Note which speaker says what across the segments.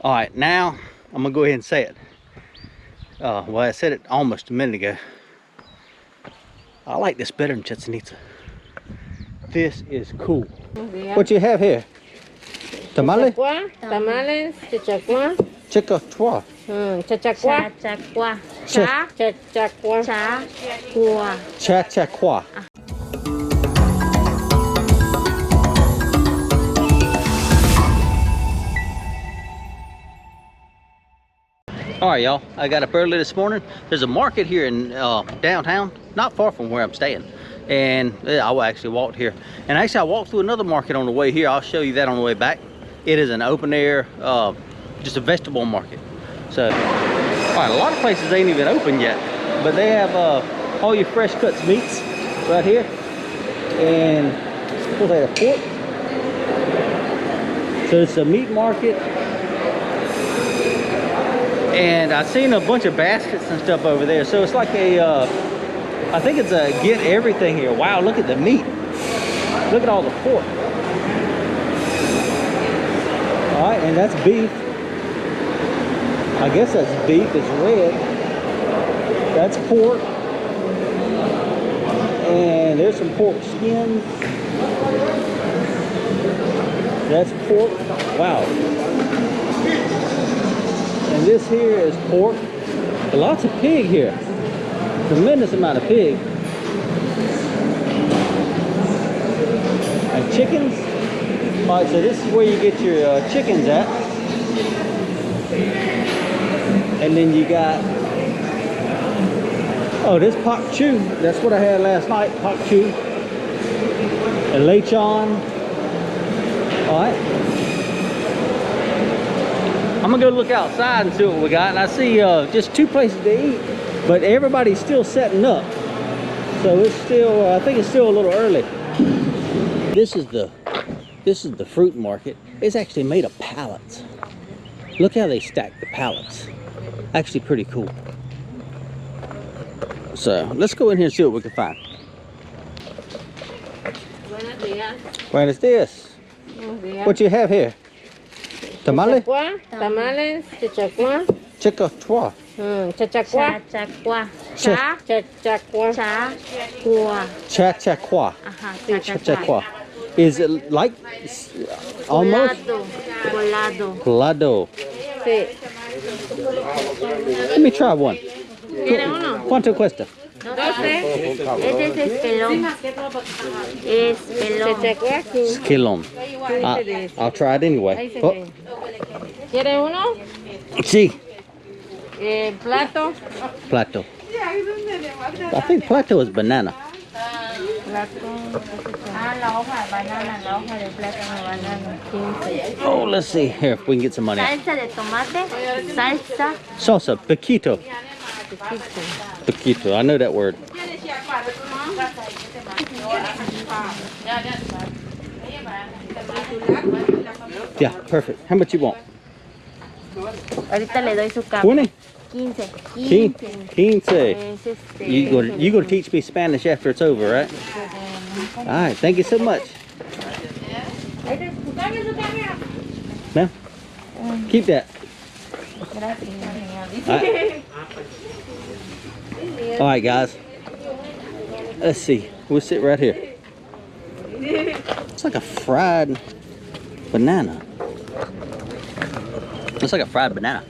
Speaker 1: All right, now I'm gonna go ahead and say it. Well, I said it almost a minute ago. I like this better than Chichen Itza. This is cool. What you have here? Tamales?
Speaker 2: Tamales, chichacua.
Speaker 1: Chichacua.
Speaker 2: Chachacua.
Speaker 3: Chachacua.
Speaker 2: Chachacua.
Speaker 3: Chachacua.
Speaker 1: Chachacua. All right, y'all, I got up early this morning. There's a market here in downtown, not far from where I'm staying. And I actually walked here. And actually I walked through another market on the way here. I'll show you that on the way back. It is an open air, just a vegetable market. So, all right, a lot of places ain't even open yet. But they have all your fresh cuts meats right here. And what they have, pork. So it's a meat market. And I've seen a bunch of baskets and stuff over there. So it's like a, I think it's a get everything here. Wow, look at the meat. Look at all the pork. All right, and that's beef. I guess that's beef, it's red. That's pork. And there's some pork skins. That's pork, wow. And this here is pork. Lots of pig here. Tremendous amount of pig. And chickens. All right, so this is where you get your chickens at. And then you got, oh, this pak chu. That's what I had last night, pak chu. And lechon. All right. I'm gonna go look outside and see what we got. And I see just two places to eat, but everybody's still setting up. So it's still, I think it's still a little early. This is the fruit market. It's actually made of pallets. Look how they stack the pallets. Actually pretty cool. So let's go in here and see what we can find.
Speaker 2: Buenos días.
Speaker 1: Buenos dias.
Speaker 2: Buenos días.
Speaker 1: What you have here? Tamales?
Speaker 2: Tamales, chichacua.
Speaker 1: Chichacua.
Speaker 2: Chachacua.
Speaker 3: Chachacua.
Speaker 2: Chachacua.
Speaker 3: Chachacua.
Speaker 1: Chachacua.
Speaker 3: Ajá,
Speaker 1: Chachacua. Is it like almost?
Speaker 3: Colado.
Speaker 1: Colado.
Speaker 2: Sí.
Speaker 1: Let me try one.
Speaker 2: ¿Quiere uno?
Speaker 1: ¿Cuánto cuesta?
Speaker 2: 12.
Speaker 3: Este es espelón. Espelón.
Speaker 2: Chachacua, 15.
Speaker 1: Skillon. I'll try it anyway. Oh,
Speaker 2: ¿Quiere uno?
Speaker 1: sí.
Speaker 2: Plato.
Speaker 1: Plato. I think plato is banana.
Speaker 3: La hoja de banana, la hoja de plátano, banana. 15.
Speaker 1: Oh, let's see here if we can get some money.
Speaker 3: Salsa de tomate. Salsa.
Speaker 1: Salsa, piquito. Piquito, I know that word. Yeah, perfect. How much you want?
Speaker 3: Ahorita le doy su cambio.
Speaker 1: 20?
Speaker 3: 15.
Speaker 1: 15. You gonna teach me Spanish after it's over, right? All right, thank you so much. Ma'am, keep that. All right, guys. Let's see. We'll sit right here. It's like a fried banana. It's like a fried banana.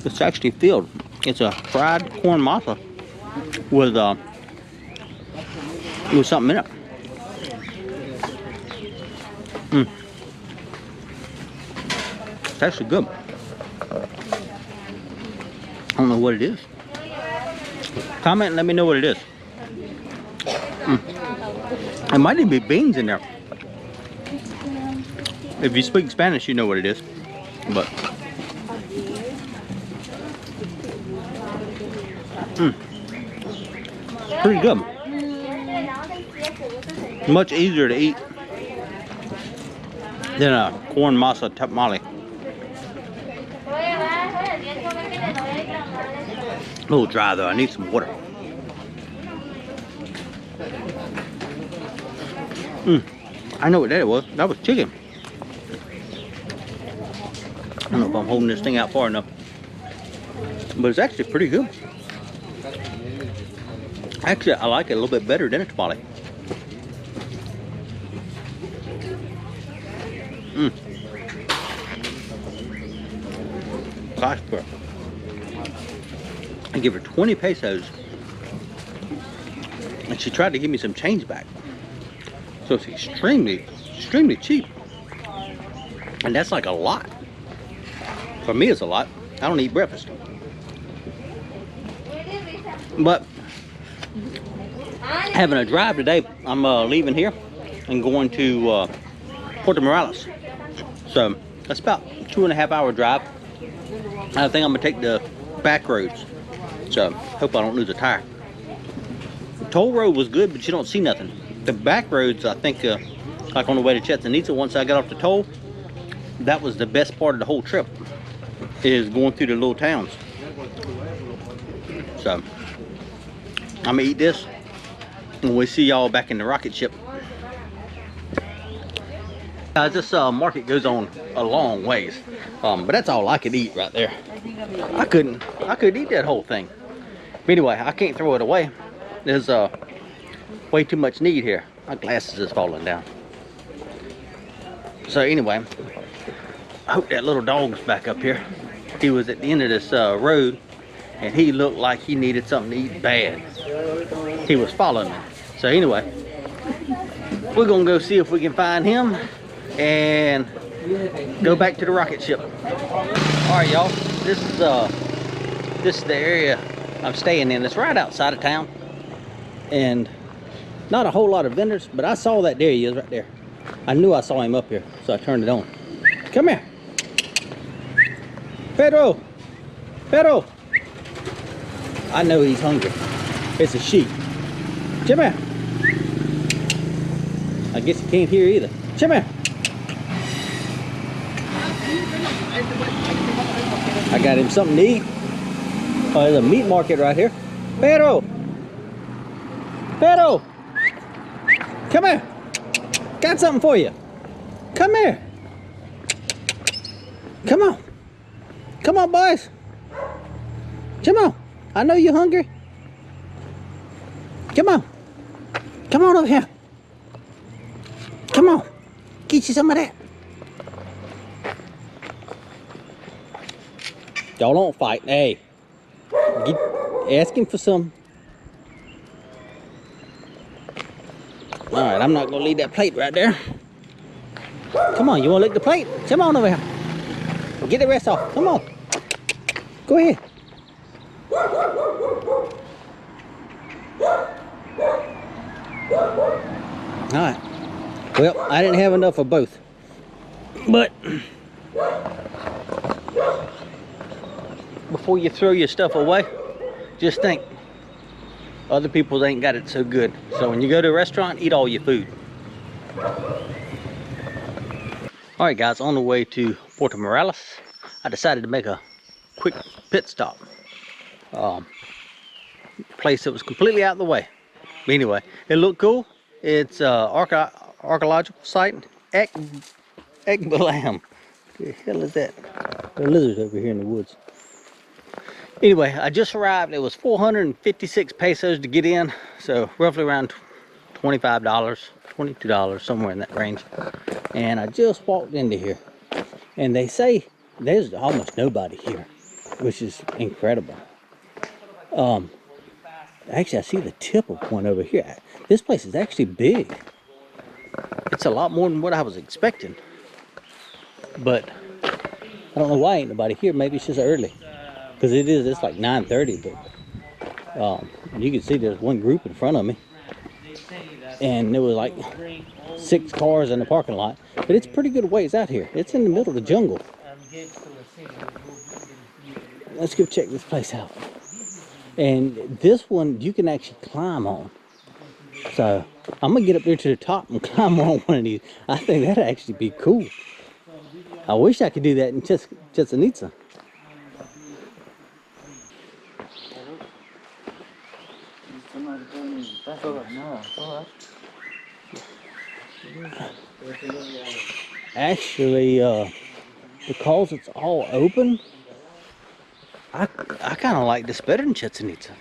Speaker 1: It's actually filled. It's a fried corn masa with something in it. It's actually good. I don't know what it is. Comment and let me know what it is. It might even be beans in there. If you speak Spanish, you know what it is. But pretty good. Much easier to eat than a corn masa tamale. A little dry though, I need some water. I know what that was. That was chicken. I don't know if I'm holding this thing out far enough, but it's actually pretty good. Actually, I like it a little bit better than a tamale. Gosh, bro. I give her 20 pesos. And she tried to give me some change back. So it's extremely cheap. And that's like a lot. For me, it's a lot. I don't eat breakfast. But having a drive today, I'm leaving here and going to Puerto Morelos. So that's about 2.5 hour drive. I think I'm gonna take the back roads. So hope I don't lose a tire. The toll road was good, but you don't see nothing. The back roads, I think, like on the way to Chichen Itza, once I got off the toll, that was the best part of the whole trip, is going through the little towns. So I'm gonna eat this and we'll see y'all back in the rocket ship. Guys, this market goes on a long ways, but that's all I could eat right there. I couldn't eat that whole thing. But anyway, I can't throw it away. There's way too much need here. My glasses is falling down. So anyway, I hope that little dog's back up here. He was at the end of this road, and he looked like he needed something to eat bad. He was following me. So anyway, we're gonna go see if we can find him and go back to the rocket ship. All right, y'all. This is the area I'm staying in. It's right outside of town, and not a whole lot of vendors, but I saw that. There he is right there. I knew I saw him up here, so I turned it on. Come here. Pedro! Pedro! I know he's hungry. It's a sheep. Come here. I guess he can't hear either. Come here. I got him something to eat. Oh, there's a meat market right here. Pedro! Pedro! Come here. Got something for you. Come here. Come on. Come on, boys. Come on. I know you're hungry. Come on. Come on over here. Come on. Get you some of that. Y'all don't fight. Hey. Ask him for some. Alright, I'm not gonna leave that plate right there. Come on, you wanna lick the plate? Come on over here. Get the rest off. Come on. Go ahead. Alright. Well, I didn't have enough of both. But before you throw your stuff away, just think. Other people ain't got it so good. So when you go to a restaurant, eat all your food. Alright guys, on the way to Puerto Morelos, I decided to make a quick pit stop. Place that was completely out of the way. But anyway, it looked cool. It's archaeological site, Ek Balam. What the hell is that? There are lizards over here in the woods. Anyway, I just arrived. It was 456 pesos to get in, so roughly around $25, $22, somewhere in that range. And I just walked into here, and they say there's almost nobody here, which is incredible. Actually, I see the tip of one over here. This place is actually big. It's a lot more than what I was expecting. But I don't know why ain't nobody here. Maybe it's just early. Because it's like 9:30, but you can see there's one group in front of me. And there was like 6 cars in the parking lot. But it's pretty good ways out here. It's in the middle of the jungle. Let's go check this place out. And this one you can actually climb on. So I'm gonna get up there to the top and climb on one of these. I think that'd actually be cool. I wish I could do that in Chichen Itza. Actually, because it's all open, I kind of like this better than Chichen Itza.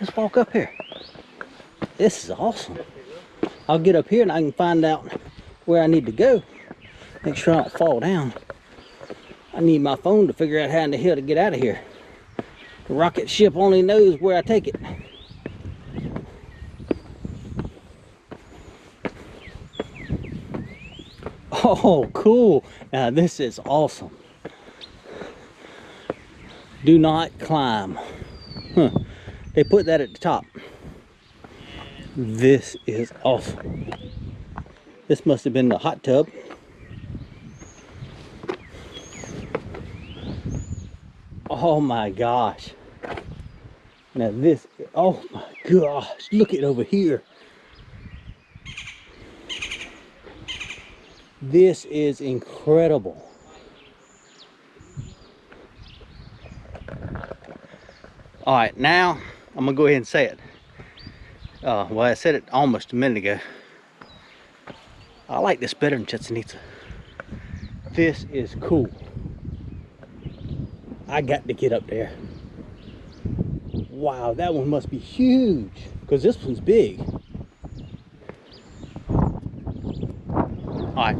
Speaker 1: Let's walk up here. This is awesome. I'll get up here and I can find out where I need to go. Make sure I don't fall down. I need my phone to figure out how in the hell to get out of here. The rocket ship only knows where I take it. Oh, cool. Now this is awesome. Do not climb. Huh. They put that at the top. This is awesome. This must have been the hot tub. Oh my gosh. Now this, oh my gosh, look at over here. This is incredible. All right, now I'm gonna go ahead and say it. Well, I said it almost a minute ago. I like this better than Chichen Itza. This is cool. I got to get up there. Wow, that one must be huge because this one's big. All right,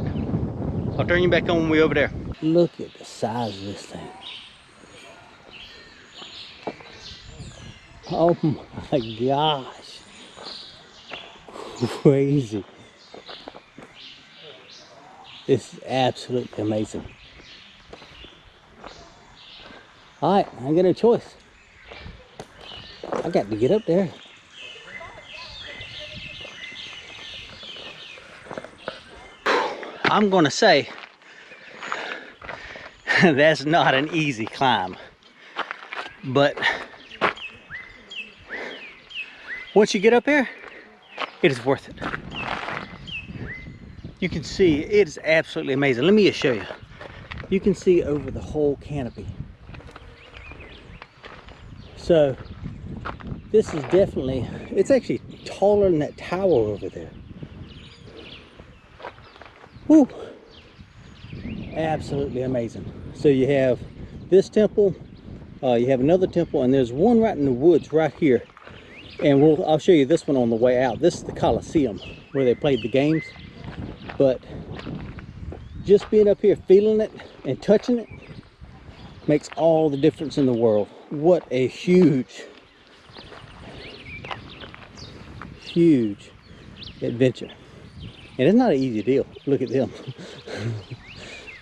Speaker 1: I'll turn you back on when we're over there. Look at the size of this thing. Oh my gosh. Crazy. This is absolutely amazing. All right, I ain't got no choice. I got to get up there. I'm gonna say that's not an easy climb, but once you get up here, it is worth it. You can see it is absolutely amazing. Let me just show you. You can see over the whole canopy. So this is definitely, it's actually taller than that tower over there. Woo! Absolutely amazing. So you have this temple, you have another temple, and there's one right in the woods right here. And I'll show you this one on the way out. This is the Coliseum where they played the games. But just being up here, feeling it and touching it makes all the difference in the world. What a huge, huge adventure. And it's not an easy deal. Look at them.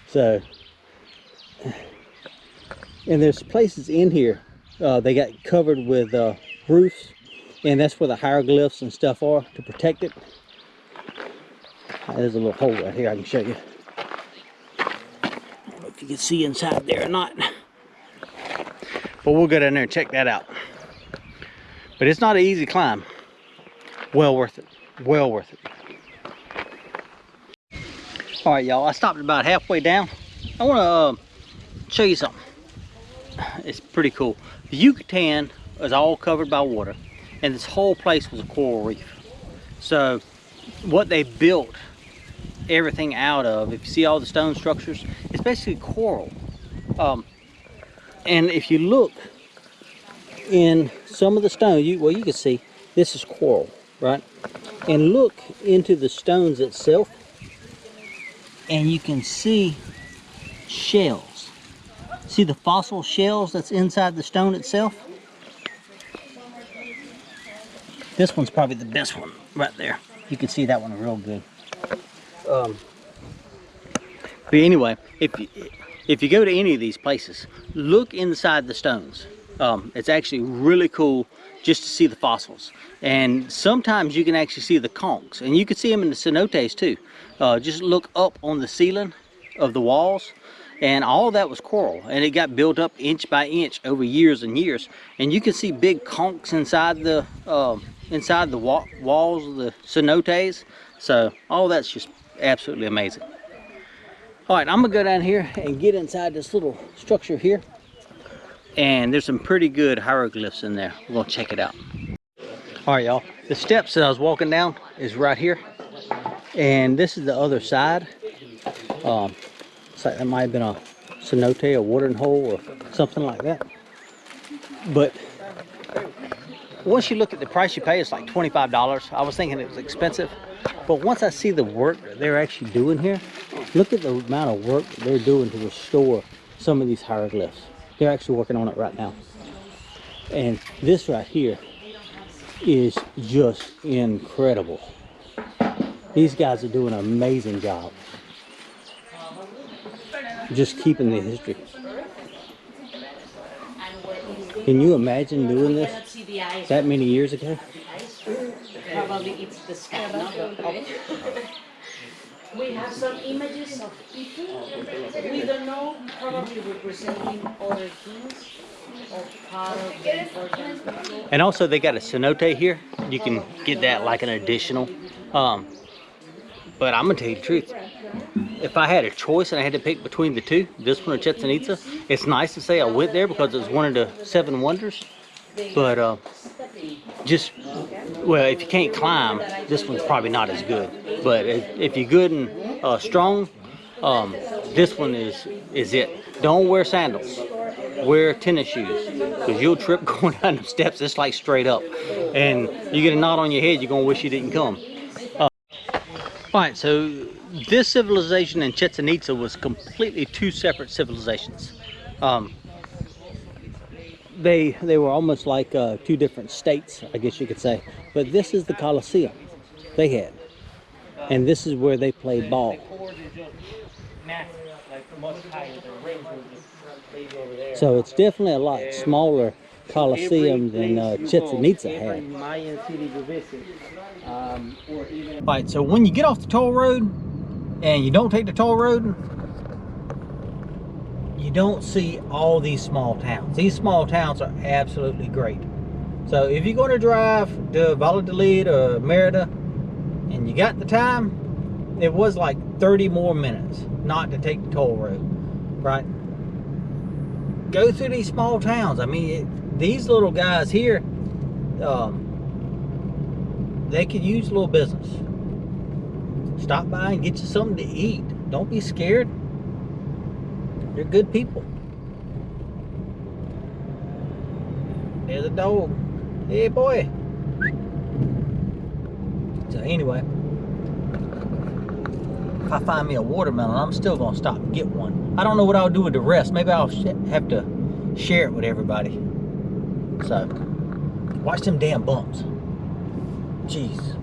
Speaker 1: So, and there's places in here, they got covered with roofs, and that's where the hieroglyphs and stuff are to protect it. There's a little hole right here I can show you. I don't know if you can see inside there or not. But we'll go down there and check that out. But it's not an easy climb. Well worth it. Well worth it. All right, y'all. I stopped about halfway down. I want to show you something. It's pretty cool. The Yucatan is all covered by water, and this whole place was a coral reef. So what they built everything out of, if you see all the stone structures, it's basically coral. And if you look in some of the stone, you can see this is coral, right? And look into the stones itself, and you can see shells. See the fossil shells that's inside the stone itself? This one's probably the best one right there. You can see that one real good. But anyway, if you go to any of these places, look inside the stones. It's actually really cool just to see the fossils. And sometimes you can actually see the conchs, and you can see them in the cenotes too. Just look up on the ceiling of the walls, and all that was coral, and it got built up inch by inch over years and years. And you can see big conchs inside the walls of the cenotes. So all that's just absolutely amazing. All right, I'm gonna go down here and get inside this little structure here, and there's some pretty good hieroglyphs in there. We're gonna check it out. All right, y'all, the steps that I was walking down is right here, And this is the other side. It's like that might have been a cenote, a watering hole, or something like that. But once you look at the price you pay, it's like $25. I was thinking it was expensive, but once I see the work that they're actually doing here, look at the amount of work that they're doing to restore some of these hieroglyphs. They're actually working on it right now. And this right here is just incredible. These guys are doing an amazing job. Just keeping the history. Can you imagine doing this that many years ago?
Speaker 4: Probably it's the sky. We have some images of people we don't know, probably representing other kings or part of the important people.
Speaker 1: And also they got a cenote here. You can get that like an additional. But I'm gonna tell you the truth. If I had a choice and I had to pick between the two, this one or Chichen Itza, it's nice to say I went there because it's one of the 7 wonders. But just, well, if you can't climb, this one's probably not as good. But if you're good and strong, this one is it. Don't wear sandals. Wear tennis shoes because you'll trip going down the steps. It's like straight up, and you get a knot on your head. You're gonna wish you didn't come. All right, so this civilization in Chichen Itza was completely 2 separate civilizations. They were almost like 2 different states, I guess you could say. But this is the Colosseum they had, and this is where they played ball. So it's definitely a lot smaller Colosseum than Chichen Itza had. Right, so when you get off the toll road and you don't take the toll road, you don't see all these small towns. These small towns are absolutely great. So if you're going to drive to Valladolid or Merida and you got the time, it was like 30 more minutes not to take the toll road, right? Go through these small towns. I mean, these little guys here, they could use a little business. Stop by and get you something to eat. Don't be scared. They're good people. There's a dog. Hey, boy. So anyway, if I find me a watermelon, I'm still gonna stop and get one. I don't know what I'll do with the rest. Maybe I'll have to share it with everybody. So watch them damn bumps. Jeez.